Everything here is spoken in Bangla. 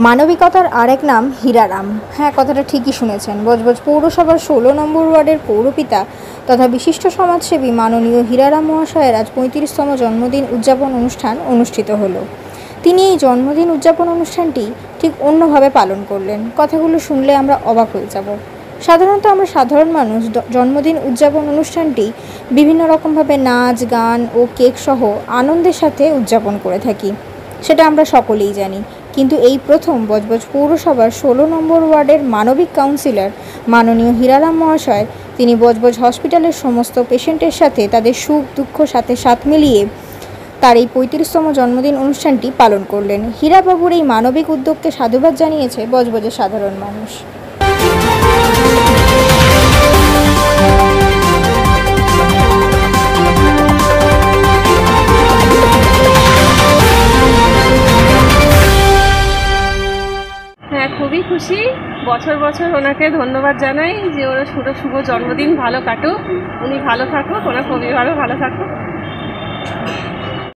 মানবিকতার আরেক নাম হীরারাম। হ্যাঁ, কথাটা ঠিকই শুনেছেন। বজবজ পৌরসভার 16 নম্বর ওয়ার্ডের পৌরপিতা তথা বিশিষ্ট সমাজসেবী মাননীয় হীরারাম মহাশয়ের আজ 35তম জন্মদিন উদযাপন অনুষ্ঠান অনুষ্ঠিত হলো। তিনি এই জন্মদিন উদযাপন অনুষ্ঠানটি ঠিক অন্যভাবে পালন করলেন। কথাগুলো শুনলে আমরা অবাক হয়ে যাব। সাধারণত আমরা সাধারণ মানুষ জন্মদিন উদযাপন অনুষ্ঠানটি বিভিন্ন রকমভাবে নাচ, গান ও কেক সহ আনন্দের সাথে উদযাপন করে থাকি, সেটা আমরা সকলেই জানি। কিন্তু এই প্রথম বজবজ পৌরসভার 16 নম্বর ওয়ার্ডের মানবিক কাউন্সিলর মাননীয় হীরারাম মহাশয় তিনি বজবজ হসপিটালের সমস্ত পেশেন্টের সাথে তাদের সুখ দুঃখ সাথে সাথ মিলিয়ে তার এই 35তম জন্মদিন অনুষ্ঠানটি পালন করলেন। হীরাবাবুর এই মানবিক উদ্যোগকে সাধুবাদ জানিয়েছে বজবজের সাধারণ মানুষ। হ্যাঁ, খুবই খুশি। বছর বছর ওনাকে ধন্যবাদ জানাই যে ওরা শুভ জন্মদিন ভালো কাটুক, উনি ভালো থাকুক, ওনার খুবই ভালো থাকুক।